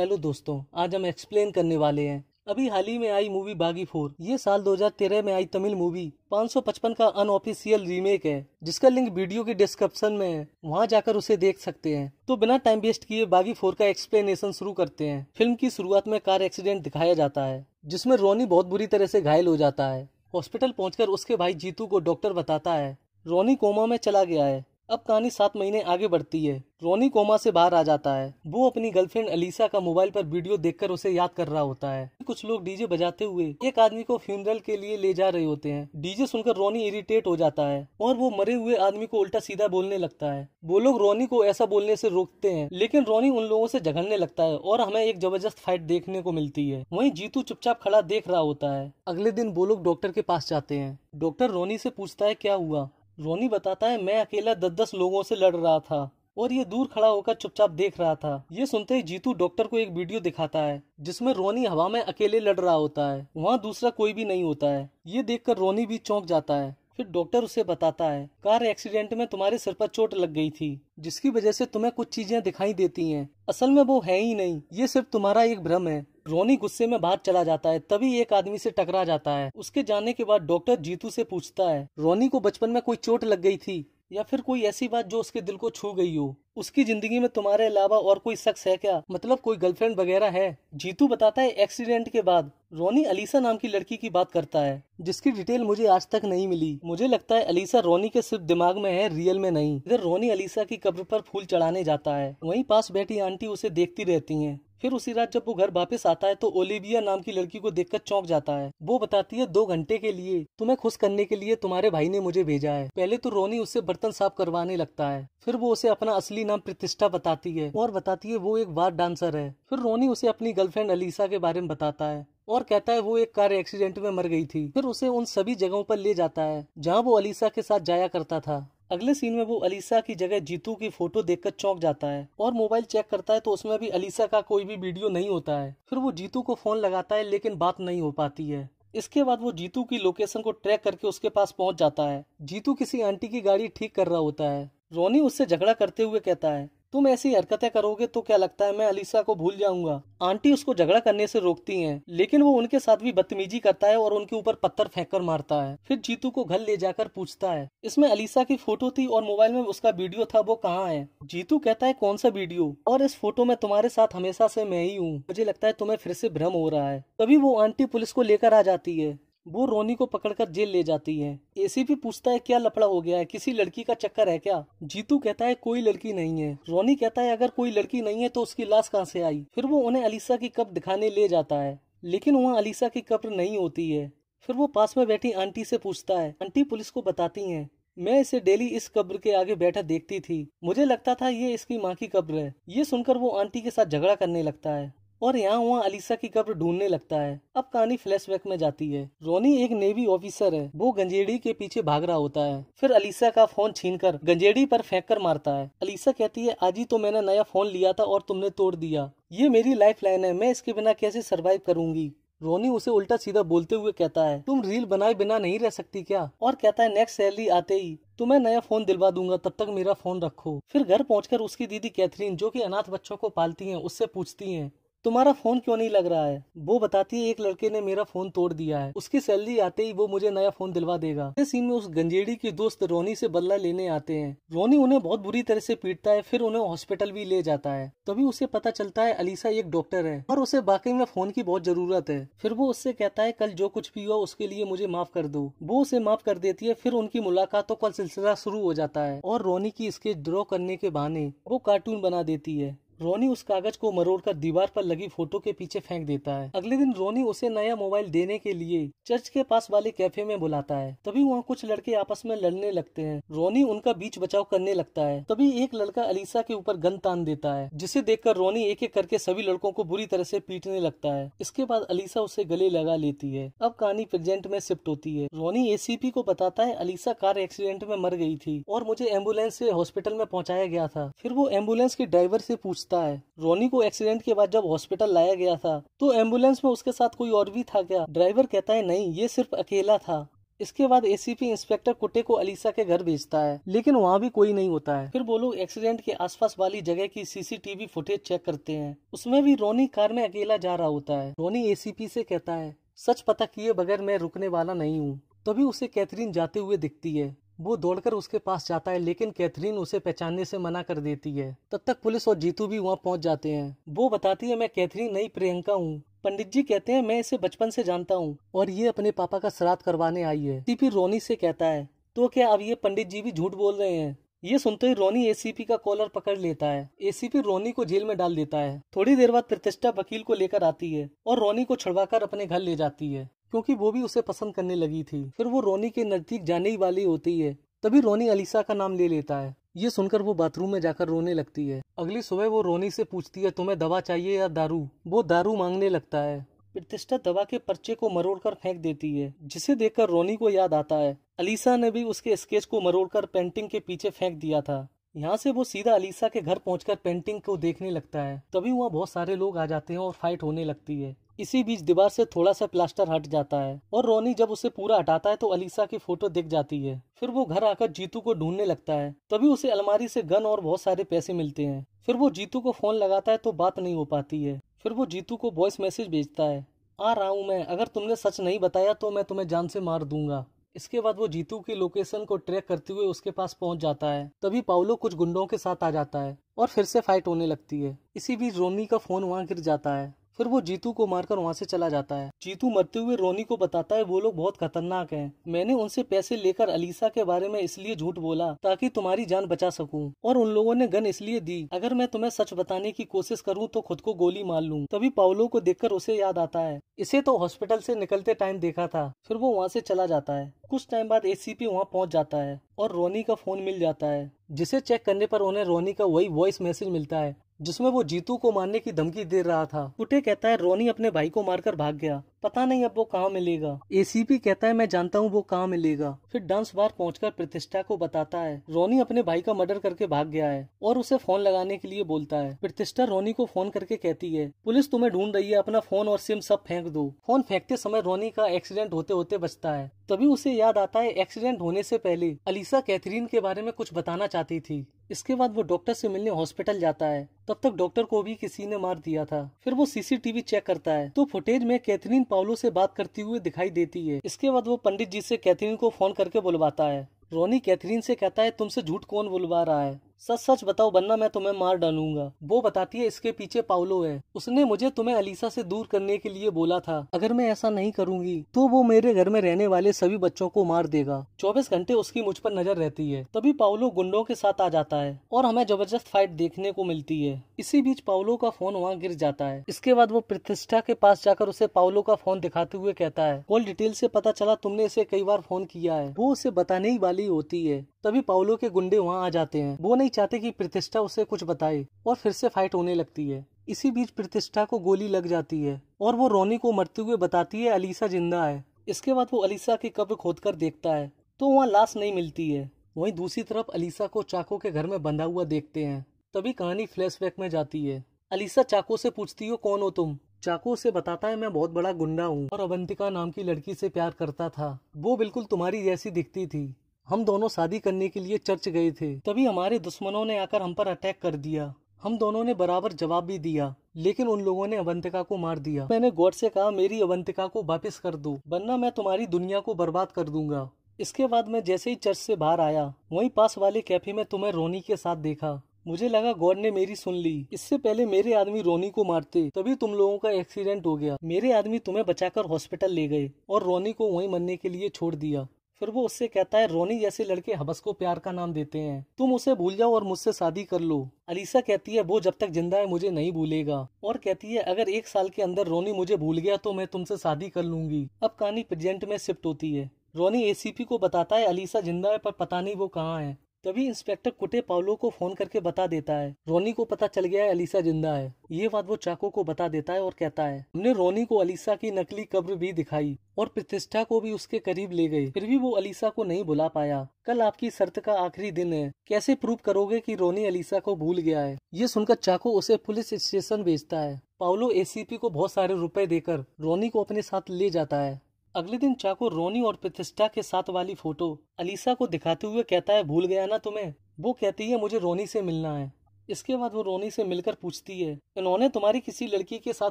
Hello दोस्तों, आज हम एक्सप्लेन करने वाले हैं अभी हाल ही में आई मूवी बागी 4। ये साल 2013 में आई तमिल मूवी 555 का अनऑफिशियल रीमेक है, जिसका लिंक वीडियो के डिस्क्रिप्शन में है, वहां जाकर उसे देख सकते हैं। तो बिना टाइम वेस्ट किए बागी 4 का एक्सप्लेनेशन शुरू करते हैं। फिल्म की शुरुआत में कार एक्सीडेंट दिखाया जाता है, जिसमें रोनी बहुत बुरी तरह से घायल हो जाता है। हॉस्पिटल पहुंचकर उसके भाई जीतू को डॉक्टर बताता है रोनी कोमा में चला गया है। अब कहानी 7 महीने आगे बढ़ती है। रोनी कोमा से बाहर आ जाता है। वो अपनी गर्लफ्रेंड अलीसा का मोबाइल पर वीडियो देखकर उसे याद कर रहा होता है। कुछ लोग डीजे बजाते हुए एक आदमी को फ्यूनरल के लिए ले जा रहे होते हैं। डीजे सुनकर रोनी इरिटेट हो जाता है और वो मरे हुए आदमी को उल्टा सीधा बोलने लगता है। वो लोग रोनी को ऐसा बोलने से रोकते हैं, लेकिन रोनी उन लोगों से झगड़ने लगता है और हमें एक जबरदस्त फाइट देखने को मिलती है। वहीं जीतू चुपचाप खड़ा देख रहा होता है। अगले दिन वो लोग डॉक्टर के पास जाते हैं। डॉक्टर रोनी से पूछता है क्या हुआ। रोनी बताता है मैं अकेला 10-10 लोगों से लड़ रहा था और ये दूर खड़ा होकर चुपचाप देख रहा था। ये सुनते ही जीतू डॉक्टर को एक वीडियो दिखाता है जिसमें रोनी हवा में अकेले लड़ रहा होता है। वहाँ दूसरा कोई भी नहीं होता है। ये देखकर रोनी भी चौंक जाता है। फिर डॉक्टर उसे बताता है कार एक्सीडेंट में तुम्हारे सिर पर चोट लग गई थी, जिसकी वजह से तुम्हें कुछ चीजें दिखाई देती हैं। असल में वो है ही नहीं, ये सिर्फ तुम्हारा एक भ्रम है। रोनी गुस्से में बाहर चला जाता है। तभी एक आदमी से टकरा जाता है। उसके जाने के बाद डॉक्टर जीतू से पूछता है रोनी को बचपन में कोई चोट लग गई थी या फिर कोई ऐसी बात जो उसके दिल को छू गई हो। उसकी जिंदगी में तुम्हारे अलावा और कोई शख्स है क्या, मतलब कोई गर्लफ्रेंड वगैरह है। जीतू बताता है एक्सीडेंट के बाद रोनी अलीसा नाम की लड़की की बात करता है, जिसकी डिटेल मुझे आज तक नहीं मिली। मुझे लगता है अलीसा रोनी के सिर्फ दिमाग में है, रियल में नहीं। इधर रोनी अलीसा की कब्र पर फूल चढ़ाने जाता है। वहीं पास बैठी आंटी उसे देखती रहती हैं। फिर उसी रात जब वो घर वापस आता है तो ओलिविया नाम की लड़की को देखकर चौंक जाता है। वो बताती है 2 घंटे के लिए तुम्हें खुश करने के लिए तुम्हारे भाई ने मुझे भेजा है। पहले तो रोनी उससे बर्तन साफ करवाने लगता है। फिर वो उसे अपना असली नाम प्रतिष्ठा बताती है और बताती है वो एक बार डांसर है। फिर रोनी उसे अपनी गर्लफ्रेंड अलीसा के बारे में बताता है और कहता है वो एक कार एक्सीडेंट में मर गई थी। फिर उसे उन सभी जगहों पर ले जाता है जहाँ वो अलीसा के साथ जाया करता था। अगले सीन में वो अलीसा की जगह जीतू की फोटो देखकर चौंक जाता है और मोबाइल चेक करता है तो उसमें भी अलीसा का कोई भी वीडियो नहीं होता है। फिर वो जीतू को फोन लगाता है, लेकिन बात नहीं हो पाती है। इसके बाद वो जीतू की लोकेशन को ट्रैक करके उसके पास पहुंच जाता है। जीतू किसी आंटी की गाड़ी ठीक कर रहा होता है। रोनी उससे झगड़ा करते हुए कहता है तुम ऐसी हरकतें करोगे तो क्या लगता है मैं अलीसा को भूल जाऊंगा। आंटी उसको झगड़ा करने से रोकती हैं, लेकिन वो उनके साथ भी बदतमीजी करता है और उनके ऊपर पत्थर फेंककर मारता है। फिर जीतू को घर ले जाकर पूछता है इसमें अलीसा की फोटो थी और मोबाइल में उसका वीडियो था, वो कहाँ है। जीतू कहता है कौन सा वीडियो, और इस फोटो में तुम्हारे साथ हमेशा से मैं ही हूँ। मुझे लगता है तुम्हें फिर से भ्रम हो रहा है। तभी वो आंटी पुलिस को लेकर आ जाती है। वो रोनी को पकड़कर जेल ले जाती है। एसीपी पूछता है क्या लफड़ा हो गया है, किसी लड़की का चक्कर है क्या। जीतू कहता है कोई लड़की नहीं है। रोनी कहता है अगर कोई लड़की नहीं है तो उसकी लाश कहाँ से आई। फिर वो उन्हें अलीसा की कब्र दिखाने ले जाता है, लेकिन वहाँ अलीसा की कब्र नहीं होती है। फिर वो पास में बैठी आंटी से पूछता है। आंटी पुलिस को बताती है मैं इसे डेली इस कब्र के आगे बैठा देखती थी, मुझे लगता था ये इसकी माँ की कब्र है। ये सुनकर वो आंटी के साथ झगड़ा करने लगता है और यहाँ वहाँ अलीसा की कब्र ढूंढने लगता है। अब कहानी फ्लैशबैक में जाती है। रोनी एक नेवी ऑफिसर है। वो गंजेड़ी के पीछे भाग रहा होता है। फिर अलीसा का फोन छीनकर गंजेड़ी पर फेंक कर मारता है। अलीसा कहती है आज ही तो मैंने नया फोन लिया था और तुमने तोड़ दिया। ये मेरी लाइफ लाइन है, मैं इसके बिना कैसे सरवाइव करूंगी। रोनी उसे उल्टा सीधा बोलते हुए कहता है तुम रील बनाए बिना नहीं रह सकती क्या, और कहता है नेक्स्ट सैलरी आते ही तुम्हें नया फोन दिलवा दूंगा, तब तक मेरा फोन रखो। फिर घर पहुंचकर उसकी दीदी कैथरीन, जो कि अनाथ बच्चों को पालती हैं, उससे पूछती हैं तुम्हारा फोन क्यों नहीं लग रहा है। वो बताती है एक लड़के ने मेरा फोन तोड़ दिया है, उसकी सैलरी आते ही वो मुझे नया फोन दिलवा देगा। इस सीन में उस गंजेड़ी के दोस्त रोनी से बदला लेने आते हैं। रोनी उन्हें बहुत बुरी तरह से पीटता है, फिर उन्हें हॉस्पिटल भी ले जाता है। तभी उसे पता चलता है अलीसा एक डॉक्टर है और उसे वाकई में फोन की बहुत जरूरत है। फिर वो उससे कहता है कल जो कुछ भी हुआ उसके लिए मुझे माफ कर दो। वो उसे माफ कर देती है। फिर उनकी मुलाकातों का सिलसिला शुरू हो जाता है और रोनी की स्केच ड्रॉ करने के बहाने वो कार्टून बना देती है। रोनी उस कागज को मरोड़कर दीवार पर लगी फोटो के पीछे फेंक देता है। अगले दिन रोनी उसे नया मोबाइल देने के लिए चर्च के पास वाले कैफे में बुलाता है। तभी वहाँ कुछ लड़के आपस में लड़ने लगते हैं। रोनी उनका बीच बचाव करने लगता है। तभी एक लड़का अलीसा के ऊपर गन तान देता है, जिसे देखकर रोनी एक एक करके सभी लड़कों को बुरी तरह से पीटने लगता है। इसके बाद अलीसा उसे गले लगा लेती है। अब कहानी प्रेजेंट में शिफ्ट होती है। रोनी एसीपी को बताता है अलीसा कार एक्सीडेंट में मर गई थी और मुझे एम्बुलेंस से हॉस्पिटल में पहुँचाया गया था। फिर वो एम्बुलेंस के ड्राइवर से पूछता है रोनी को एक्सीडेंट के बाद जब हॉस्पिटल लाया गया था तो एम्बुलेंस में उसके साथ कोई और भी था क्या। ड्राइवर कहता है नहीं, ये सिर्फ अकेला था। इसके बाद एसीपी इंस्पेक्टर कुटे को अलीसा के घर भेजता है, लेकिन वहाँ भी कोई नहीं होता है। फिर वो लोग एक्सीडेंट के आसपास वाली जगह की सीसीटीवी फुटेज चेक करते हैं। उसमें भी रोनी कार में अकेला जा रहा होता है। रोनी एसीपी से कहता है, सच पता किए बगैर मैं रुकने वाला नहीं हूँ। तभी उसे कैथरीन जाते हुए दिखती है। वो दौड़कर उसके पास जाता है, लेकिन कैथरीन उसे पहचानने से मना कर देती है। तब तक पुलिस और जीतू भी वहाँ पहुँच जाते हैं। वो बताती है, मैं कैथरीन नहीं प्रियंका हूँ। पंडित जी कहते हैं मैं इसे बचपन से जानता हूँ और ये अपने पापा का श्राद्ध करवाने आई है। एसीपी रोनी से कहता है, तो क्या अब ये पंडित जी भी झूठ बोल रहे हैं? ये सुनते ही रोनी एसीपी का कॉलर पकड़ लेता है। एसीपी रोनी को जेल में डाल देता है। थोड़ी देर बाद प्रतिष्ठा वकील को लेकर आती है और रोनी को छुड़वाकर अपने घर ले जाती है, क्योंकि वो भी उसे पसंद करने लगी थी। फिर वो रोनी के नजदीक जाने ही वाली होती है, तभी रोनी अलीसा का नाम ले लेता है। ये सुनकर वो बाथरूम में जाकर रोने लगती है। अगली सुबह वो रोनी से पूछती है, तुम्हें दवा चाहिए या दारू? वो दारू मांगने लगता है। प्रतिष्ठा दवा के पर्चे को मरोड़कर फेंक देती है, जिसे देखकर रोनी को याद आता है अलीसा ने भी उसके स्केच को मरोड़कर पेंटिंग के पीछे फेंक दिया था। यहाँ से वो सीधा अलीसा के घर पहुंचकर पेंटिंग को देखने लगता है। तभी वहाँ बहुत सारे लोग आ जाते हैं और फाइट होने लगती है। इसी बीच दीवार से थोड़ा सा प्लास्टर हट जाता है और रोनी जब उसे पूरा हटाता है तो अलीसा की फोटो दिख जाती है। फिर वो घर आकर जीतू को ढूंढने लगता है। तभी उसे अलमारी से गन और बहुत सारे पैसे मिलते हैं। फिर वो जीतू को फोन लगाता है तो बात नहीं हो पाती है। फिर वो जीतू को वॉइस मैसेज भेजता है, आ रहा हूँ मैं, अगर तुमने सच नहीं बताया तो मैं तुम्हें जान से मार दूंगा। इसके बाद वो जीतू की लोकेशन को ट्रैक करते हुए उसके पास पहुंच जाता है। तभी पाउलो कुछ गुंडों के साथ आ जाता है और फिर से फाइट होने लगती है। इसी बीच रोनी का फोन वहाँ गिर जाता है। फिर वो जीतू को मारकर वहाँ से चला जाता है। जीतू मरते हुए रोनी को बताता है, वो लोग बहुत खतरनाक हैं। मैंने उनसे पैसे लेकर अलीसा के बारे में इसलिए झूठ बोला ताकि तुम्हारी जान बचा सकूं, और उन लोगों ने गन इसलिए दी अगर मैं तुम्हें सच बताने की कोशिश करूं तो खुद को गोली मार लूं। तभी पाउलो को देखकर उसे याद आता है, इसे तो हॉस्पिटल से निकलते टाइम देखा था। फिर वो वहाँ से चला जाता है। कुछ टाइम बाद एसीपी वहाँ पहुँच जाता है और रोनी का फोन मिल जाता है, जिसे चेक करने पर उन्हें रोनी का वही वॉइस मैसेज मिलता है जिसमें वो जीतू को मारने की धमकी दे रहा था। कुटे कहता है, रोनी अपने भाई को मारकर भाग गया, पता नहीं अब वो कहाँ मिलेगा। एसीपी कहता है, मैं जानता हूँ वो कहाँ मिलेगा। फिर डांस बार पहुंचकर प्रतिष्ठा को बताता है रोनी अपने भाई का मर्डर करके भाग गया है और उसे फोन लगाने के लिए बोलता है। प्रतिष्ठा रोनी को फोन करके कहती है, पुलिस तुम्हें ढूंढ रही है, अपना फोन और सिम सब फेंक दो। फोन फेंकते समय रोनी का एक्सीडेंट होते होते बचता है। तभी उसे याद आता है एक्सीडेंट होने से पहले अलीसा कैथरीन के बारे में कुछ बताना चाहती थी। इसके बाद वो डॉक्टर से मिलने हॉस्पिटल जाता है। तब तक डॉक्टर को भी किसी ने मार दिया था। फिर वो सीसीटीवी चेक करता है तो फुटेज में कैथरीन पाउलो से बात करती हुई दिखाई देती है। इसके बाद वो पंडित जी से कैथरीन को फोन करके बुलवाता है। रोनी कैथरीन से कहता है, तुमसे झूठ कौन बुलवा रहा है, सच सच बताओ वरना मैं तुम्हें मार डालूंगा। वो बताती है, इसके पीछे पाउलो है, उसने मुझे तुम्हें अलीसा से दूर करने के लिए बोला था। अगर मैं ऐसा नहीं करूंगी तो वो मेरे घर में रहने वाले सभी बच्चों को मार देगा। 24 घंटे उसकी मुझ पर नजर रहती है। तभी पाउलो गुंडों के साथ आ जाता है और हमें जबरदस्त फाइट देखने को मिलती है। इसी बीच पाउलो का फोन वहाँ गिर जाता है। इसके बाद वो प्रतिष्ठा के पास जाकर उसे पाउलो का फोन दिखाते हुए कहता है, कॉल डिटेल से पता चला तुमने इसे कई बार फोन किया है। वो उसे बताने ही वाली होती है। तभी पाउलो के गुंडे वहाँ आ जाते हैं। वो नहीं चाहते कि प्रतिष्ठा उसे कुछ बताए और फिर से फाइट होने लगती है। इसी बीच प्रतिष्ठा को गोली लग जाती है और वो रोनी को मरते हुए बताती है अलीसा जिंदा है। इसके बाद वो अलीसा की कब्र खोदकर देखता है तो वहाँ लाश नहीं मिलती है। वहीं दूसरी तरफ अलीसा को चाको के घर में बंधा हुआ देखते हैं। तभी कहानी फ्लैशबैक में जाती है। अलीसा चाको से पूछती हो, कौन हो तुम? चाको उसे बताता है, मैं बहुत बड़ा गुंडा हूँ और अवंतिका नाम की लड़की से प्यार करता था। वो बिल्कुल तुम्हारी जैसी दिखती थी। हम दोनों शादी करने के लिए चर्च गए थे। तभी हमारे दुश्मनों ने आकर हम पर अटैक कर दिया। हम दोनों ने बराबर जवाब भी दिया, लेकिन उन लोगों ने अवंतिका को मार दिया। मैंने गॉड से कहा, मेरी अवंतिका को वापस कर दो वरना मैं तुम्हारी दुनिया को बर्बाद कर दूंगा। इसके बाद मैं जैसे ही चर्च से बाहर आया वहीं पास वाले कैफे में तुम्हें रोनी के साथ देखा। मुझे लगा गॉड ने मेरी सुन ली। इससे पहले मेरे आदमी रोनी को मारते तभी तुम लोगों का एक्सीडेंट हो गया। मेरे आदमी तुम्हें बचाकर हॉस्पिटल ले गए और रोनी को वहीं मरने के लिए छोड़ दिया। फिर वो उससे कहता है, रोनी जैसे लड़के हवस को प्यार का नाम देते हैं, तुम उसे भूल जाओ और मुझसे शादी कर लो। अलीसा कहती है, वो जब तक जिंदा है मुझे नहीं भूलेगा, और कहती है अगर 1 साल के अंदर रोनी मुझे भूल गया तो मैं तुमसे शादी कर लूंगी। अब कहानी प्रेजेंट में शिफ्ट होती है। रोनी एसीपी को बताता है अलीसा जिंदा है पर पता नहीं वो कहाँ है। तभी इंस्पेक्टर कुटे पाउलो को फोन करके बता देता है रोनी को पता चल गया है अलीसा जिंदा है। ये बात वो चाको को बता देता है और कहता है, हमने रोनी को अलीसा की नकली कब्र भी दिखाई और प्रतिष्ठा को भी उसके करीब ले गए, फिर भी वो अलीसा को नहीं भुला पाया। कल आपकी शर्त का आखिरी दिन है, कैसे प्रूव करोगे कि रोनी अलीसा को भूल गया है? ये सुनकर चाको उसे पुलिस स्टेशन भेजता है। पाउलो एसीपी को बहुत सारे रुपए देकर रोनी को अपने साथ ले जाता है। अगले दिन चाको रोनी और प्रतिष्ठा के साथ वाली फोटो अलीसा को दिखाते हुए कहता है, भूल गया ना तुम्हें। वो कहती है, मुझे रोनी से मिलना है। इसके बाद वो रोनी से मिलकर पूछती है, इन्होंने तुम्हारी किसी लड़की के साथ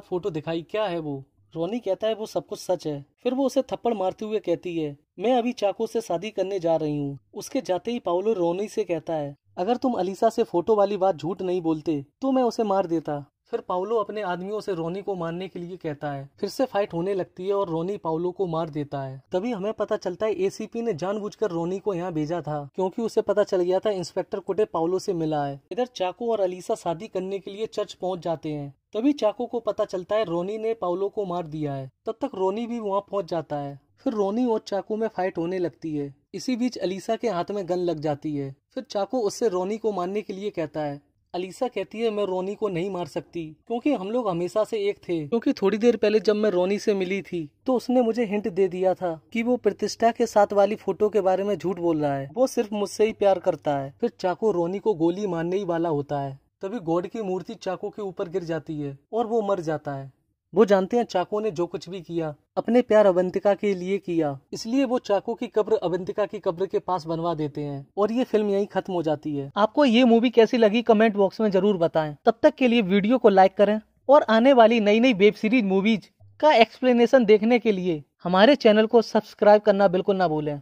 फोटो दिखाई, क्या है वो? रोनी कहता है, वो सब कुछ सच है। फिर वो उसे थप्पड़ मारते हुए कहती है, मैं अभी चाको से शादी करने जा रही हूँ। उसके जाते ही पाउलो रोनी से कहता है, अगर तुम अलीसा से फोटो वाली बात झूठ नहीं बोलते तो मैं उसे मार देता। फिर पाउलो अपने आदमियों से रोनी को मारने के लिए कहता है। फिर से फाइट होने लगती है और रोनी पाउलो को मार देता है। तभी हमें पता चलता है एसीपी ने जानबूझकर रोनी को यहाँ भेजा था, क्योंकि उसे पता चल गया था इंस्पेक्टर कुटे पाउलो से मिला है। इधर चाको और अलीसा शादी करने के लिए चर्च पहुँच जाते हैं। तभी चाको को पता चलता है रोनी ने पाउलो को मार दिया है। तब तक रोनी भी वहाँ पहुँच जाता है। फिर रोनी और चाको में फाइट होने लगती है। इसी बीच अलीसा के हाथ में गन लग जाती है। फिर चाको उससे रोनी को मारने के लिए कहता है। अलीसा कहती है, मैं रोनी को नहीं मार सकती, क्योंकि हम लोग हमेशा से एक थे। क्योंकि थोड़ी देर पहले जब मैं रोनी से मिली थी तो उसने मुझे हिंट दे दिया था कि वो प्रतिष्ठा के साथ वाली फोटो के बारे में झूठ बोल रहा है, वो सिर्फ मुझसे ही प्यार करता है। फिर चाको रोनी को गोली मारने ही वाला होता है। तभी गॉड की मूर्ति चाको के ऊपर गिर जाती है और वो मर जाता है। वो जानते हैं चाको ने जो कुछ भी किया अपने प्यार अवंतिका के लिए किया, इसलिए वो चाको की कब्र अवंतिका की कब्र के पास बनवा देते हैं और ये फिल्म यहीं खत्म हो जाती है। आपको ये मूवी कैसी लगी कमेंट बॉक्स में जरूर बताएं। तब तक के लिए वीडियो को लाइक करें और आने वाली नई नई वेब सीरीज मूवीज का एक्सप्लेनेशन देखने के लिए हमारे चैनल को सब्सक्राइब करना बिल्कुल ना भूलें।